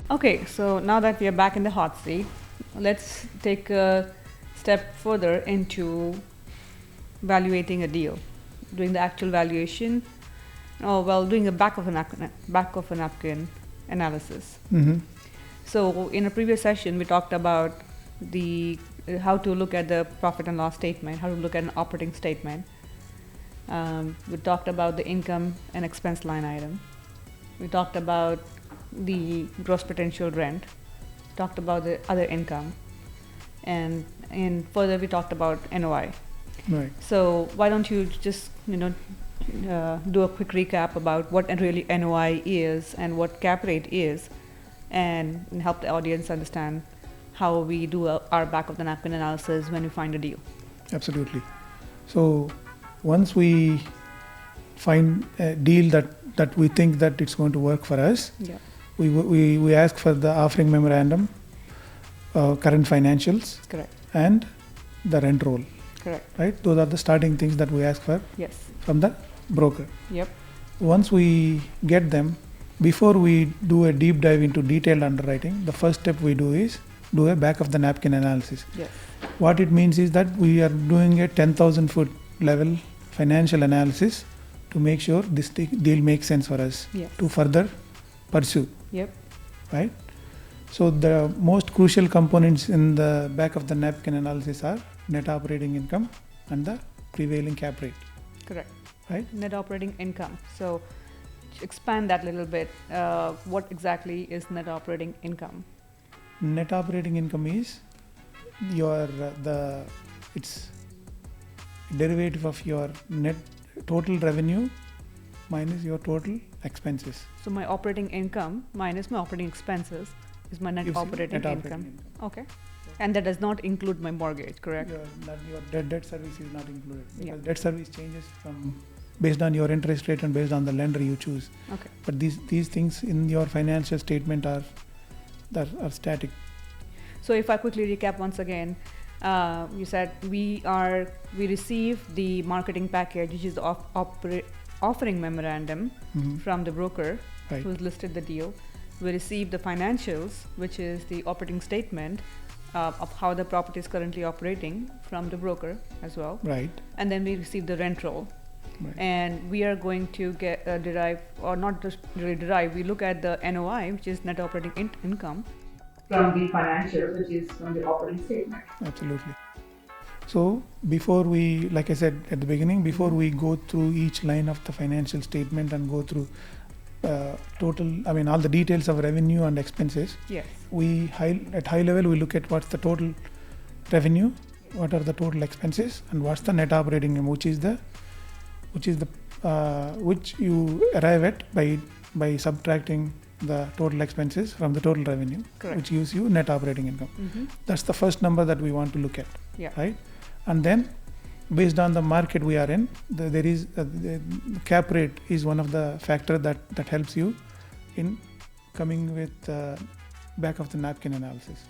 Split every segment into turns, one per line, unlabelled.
Okay, so now that we are back in the hot seat, let's take a step further into valuating a deal, doing the actual valuation, doing a back of a napkin analysis.
Mm-hmm.
So in a previous session, we talked about the how to look at the profit and loss statement, how to look at an operating statement. We talked about the income and expense line item. We talked about the gross potential rent. Talked about the other income, and further we talked about NOI.
Right.
So why don't you just do a quick recap about what really NOI is and what cap rate is, and help the audience understand how we do our back of the napkin analysis when we find a deal.
Absolutely. So once we find a deal that we think that it's going to work for us,
Yeah.
we ask for the offering memorandum, current financials,
Correct.
and the rent roll.
Correct.
Right? Those are the starting things that we ask for
Yes.
from the broker.
Yep.
Once we get them, before we do a deep dive into detailed underwriting, the first step we do is do a back of the napkin analysis.
Yes.
What it means is that we are doing a 10,000 foot level financial analysis to make sure this deal makes sense for us
Yes.
to further pursue.
Yep.
Right? So the most crucial components in the back of the napkin analysis are net operating income and the prevailing cap rate.
Correct.
Right?
Net operating income. So expand that a little bit. What exactly is net operating income?
Net operating income is your it's derivative of your net total revenue minus your total expenses.
So my operating income minus my operating expenses is my net operating
Net
income. Okay. And that does not include my mortgage, correct?
Your debt service is not included because
Yeah.
debt service changes from based on your interest rate and based on the lender you choose.
Okay.
But these things in your financial statement are static.
So if I quickly recap once again, you said we receive the marketing package, which is the offering memorandum
Mhm.
from the broker
Right.
who's listed the deal. We receive the financials, which is the operating statement of how the property is currently operating from the broker as well.
Right.
And then we receive the rent roll.
Right.
And we are going to get derive, or not just really derive, we look at the NOI, which is net operating income, from the financials, which is from the operating statement.
Absolutely. So before we, like I said at the beginning, before we go through each line of the financial statement and go through all the details of revenue and expenses,
Yes.
at high level we look at what's the total revenue, what are the total expenses, and what's the net operating income, which you arrive at by subtracting the total expenses from the total revenue.
Correct.
Which gives you net operating income.
Mm-hmm.
That's the first number that we want to look at.
Yeah.
Right? And then based on the market we are in, the cap rate is one of the factors that helps you in coming with back of the napkin analysis.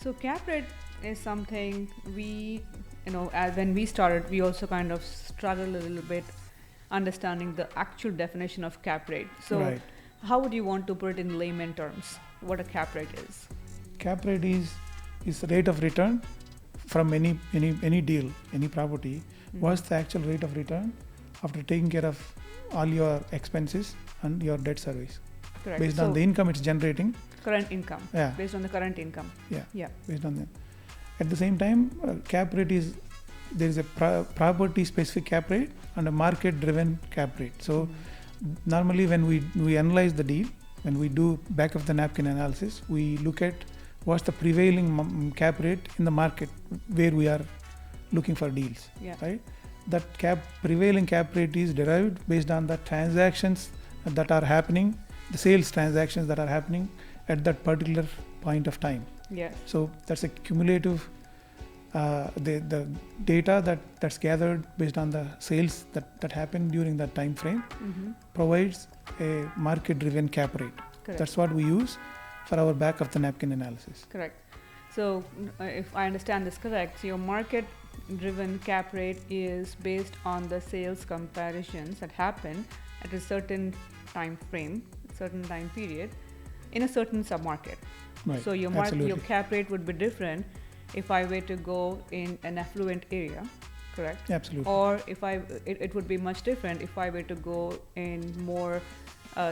So cap rate is something we, as when we started, we also kind of struggled a little bit understanding the actual definition of cap rate. So
Right.
how would you want to put it in layman terms, what a cap rate is?
Cap rate is rate of return from any deal, any property.
Mm-hmm.
What's the actual rate of return after taking care of all your expenses and your debt service?
Correct.
Based
So
on the income it's generating.
current income.
Yeah.
Based on the current income.
Yeah.
Yeah.
Based on that. At the same time, cap rate is, there is a property specific cap rate and a market driven cap rate. So normally when we analyze the deal, when we do back of the napkin analysis, we look at what's the prevailing cap rate in the market where we are looking for deals.
Yeah.
Right? That prevailing cap rate is derived based on the transactions that are happening, the sales transactions that are happening at that particular point of time.
Yes.
So that's a cumulative the data that's gathered based on the sales that happen during that time frame provides a market driven cap rate.
Correct.
That's what we use for our back of the napkin analysis.
Correct. So if I understand this correct, so your market driven cap rate is based on the sales comparisons that happen at a certain time frame, certain time period, in a certain submarket.
Right.
So your
Absolutely.
cap rate would be different if I were to go in an affluent area, correct?
Absolutely.
Or if it would be much different if I were to go in more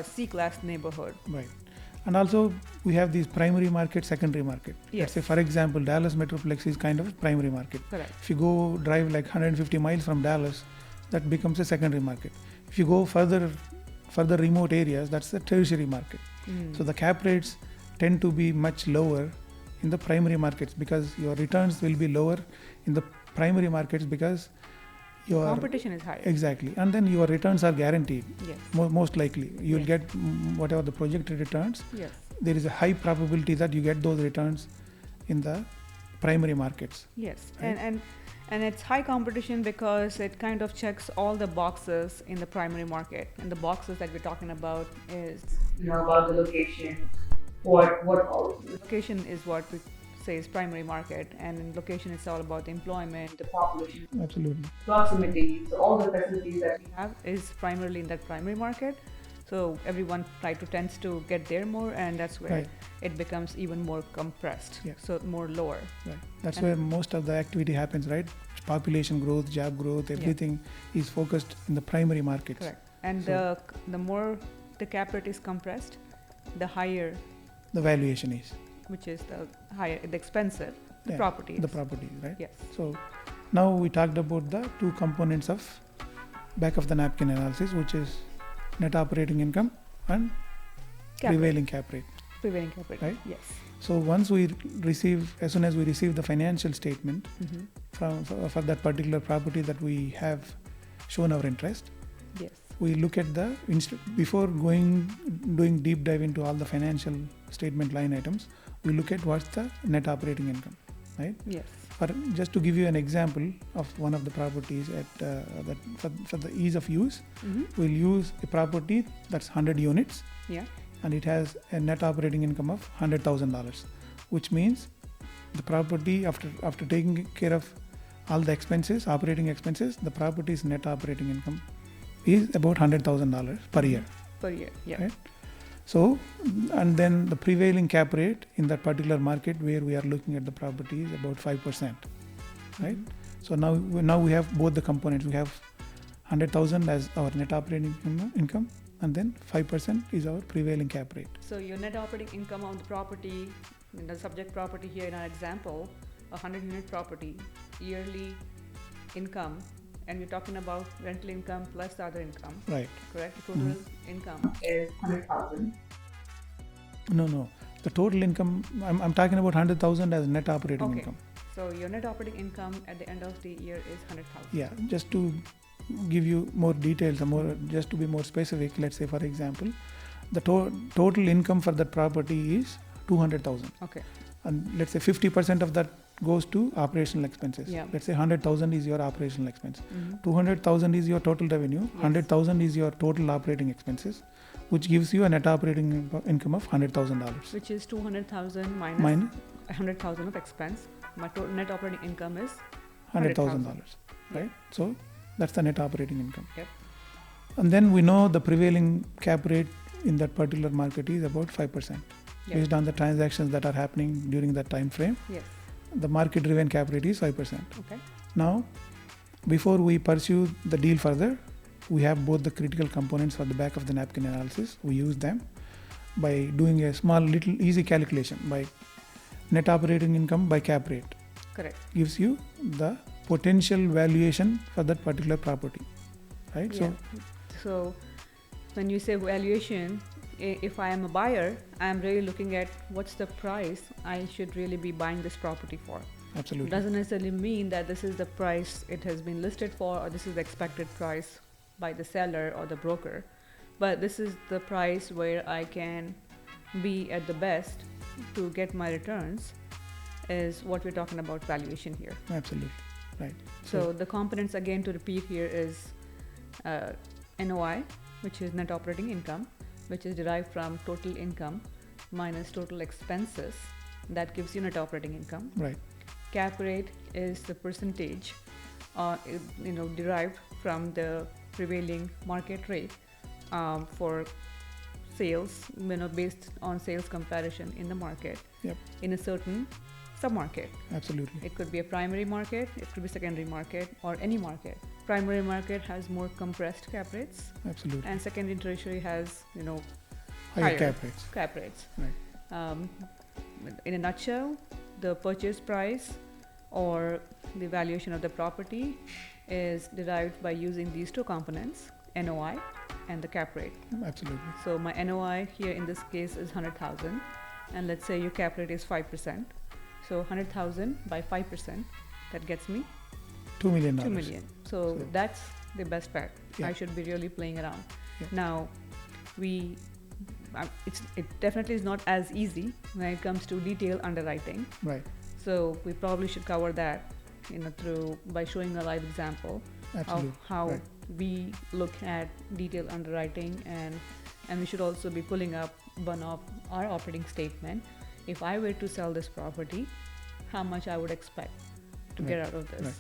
C-class neighborhood.
Right. And also we have these primary market, secondary market.
Yes.
Let's say, for example, Dallas Metroplex is kind of primary market.
Correct.
If you go drive like 150 miles from Dallas, that becomes a secondary market. If you go further remote areas, that's the tertiary market. So the cap rates tend to be much lower in the primary markets because your returns will be lower in the primary markets because your
competition is higher.
Exactly. And then your returns are guaranteed.
Yes.
Most likely you will
Yes.
get whatever the projected returns.
Yes.
There is a high probability that you get those returns in the primary markets.
Yes.
Right?
And it's high competition because it kind of checks all the boxes in the primary market. And the boxes that we're talking about is, about the location. What location is what we say is primary market, and in location it's all about the employment, the population,
Absolutely.
proximity. So all the facilities that we have is primarily in that primary market. So everyone tends to get there more, and that's where
Right.
it becomes even more compressed.
Yeah.
So more lower.
Right. That's
And-
where most of the activity happens, right? Population growth, job growth, everything is focused in the primary markets.
Correct. And
So-
the more the cap rate is compressed, the higher,
The valuation is.
which is the higher, the expensive, the
Yeah,
property is.
The properties, right?
Yes.
So now we talked about the two components of back of the napkin analysis, which is net operating income and
Cap rate.
prevailing cap rate.
Prevailing cap rate.
Right?
Yes.
So as soon as we receive the financial statement for that particular property that we have shown our interest,
Yes.
we look at before doing deep dive into all the financial statement line items, we look at what's the net operating income, right?
Yes.
Just to give you an example of one of the properties for the ease of use, we'll use a property that's 100 units
Yeah.
and it has a net operating income of $100,000, which means the property after taking care of all the expenses, operating expenses, the property's net operating income is about $100,000 per year.
Per year. Yeah.
Right? So, and then the prevailing cap rate in that particular market where we are looking at the property is about 5%, right? So now we have both the components. We have 100,000 as our net operating income, and then 5% is our prevailing cap rate.
So your net operating income on the property, in the subject property here in our example, a 100-unit property, yearly income, and we're talking about rental income plus the other income,
Right.
correct? The total income is 100,000.
No. The total income, I'm talking about 100,000 as net operating
Okay.
income.
So your net operating income at the end of the year is 100,000.
Yeah, just to give you more details, just to be more specific, let's say for example, the total income for that property is 200,000.
Okay.
And let's say 50% of that goes to operational expenses.
Yeah.
Let's say 100,000 is your operational expense. 200,000 is your total revenue.
Yes.
100,000 is your total operating expenses, which gives you a net operating income of $100,000.
Which is 200,000 minus
Minus
100,000 of expense. My total net operating income is
$100,000, right? So that's the net operating income.
Yep.
And then we know the prevailing cap rate in that particular market is about 5%, based on the transactions that are happening during that time frame.
Yes.
The market driven cap rate is 5%.
Okay.
Now, before we pursue the deal further, we have both the critical components for the back of the napkin analysis. We use them by doing a small little easy calculation by net operating income by cap rate.
Correct.
Gives you the potential valuation for that particular property, right?
Yeah. So when you say valuation, if I am a buyer, I am really looking at what's the price I should really be buying this property for.
Absolutely.
Doesn't necessarily mean that this is the price it has been listed for, or this is the expected price by the seller or the broker, but this is the price where I can be at the best to get my returns, is what we're talking about valuation here.
Absolutely, right.
So the components, again, to repeat here, is NOI, which is net operating income, which is derived from total income minus total expenses. That gives you net operating income.
Right.
Cap rate is the percentage, derived from the prevailing market rate for sales, based on sales comparison in the market,
Yep.
in a certain sub-market.
Absolutely.
It could be a primary market, it could be secondary market, or any market. Primary market has more compressed cap rates,
Absolutely.
and secondary and tertiary has,
Higher cap rates.
cap rates.
Right.
In a nutshell, the purchase price or the valuation of the property is derived by using these two components, NOI and the cap rate.
Absolutely.
So my NOI here in this case is 100,000, and let's say your cap rate is 5%. So 100,000 by 5%, that gets me
$2 million.
2 million. So that's the best part.
Yeah.
I should be really playing around.
Yeah.
Now, it definitely is not as easy when it comes to detailed underwriting.
Right.
So we probably should cover that, by showing a live example
Absolutely.
of how
Right.
we look at detailed underwriting, and we should also be pulling up one of our operating statement. If I were to sell this property, how much I would expect to get out of this.
Right.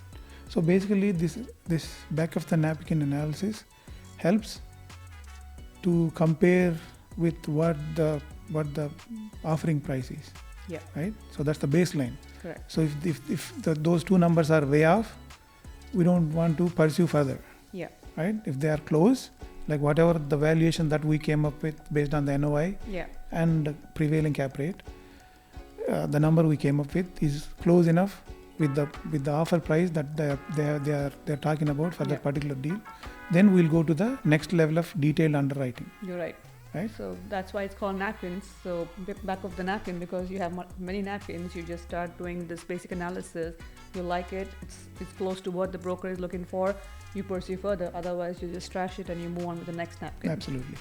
So basically, this back of the napkin analysis helps to compare with what the offering price is.
Yeah.
Right. So that's the baseline.
Correct.
So if those two numbers are way off, we don't want to pursue further.
Yeah.
Right. If they are close, like whatever the valuation that we came up with based on the NOI
Yeah.
and prevailing cap rate, the number we came up with is close enough with the offer price that they're talking about for that particular deal. Then we'll go to the next level of detailed underwriting.
You're right.
Right.
So that's why it's called napkins. So back of the napkin, because you have many napkins, you just start doing this basic analysis. You like it, it's close to what the broker is looking for, you pursue further. Otherwise, you just trash it and you move on with the next napkin.
Absolutely.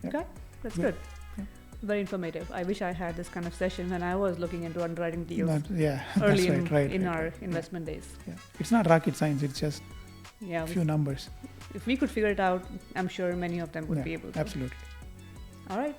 Yep.
Okay, that's good.
Yeah.
Very informative. I wish I had this kind of session when I was looking into underwriting deals
that's
early
right,
in our investment days.
Yeah. It's not rocket science. It's just
Yeah,
few numbers.
if we could figure it out, I'm sure many of them would be able to.
Absolutely.
All right.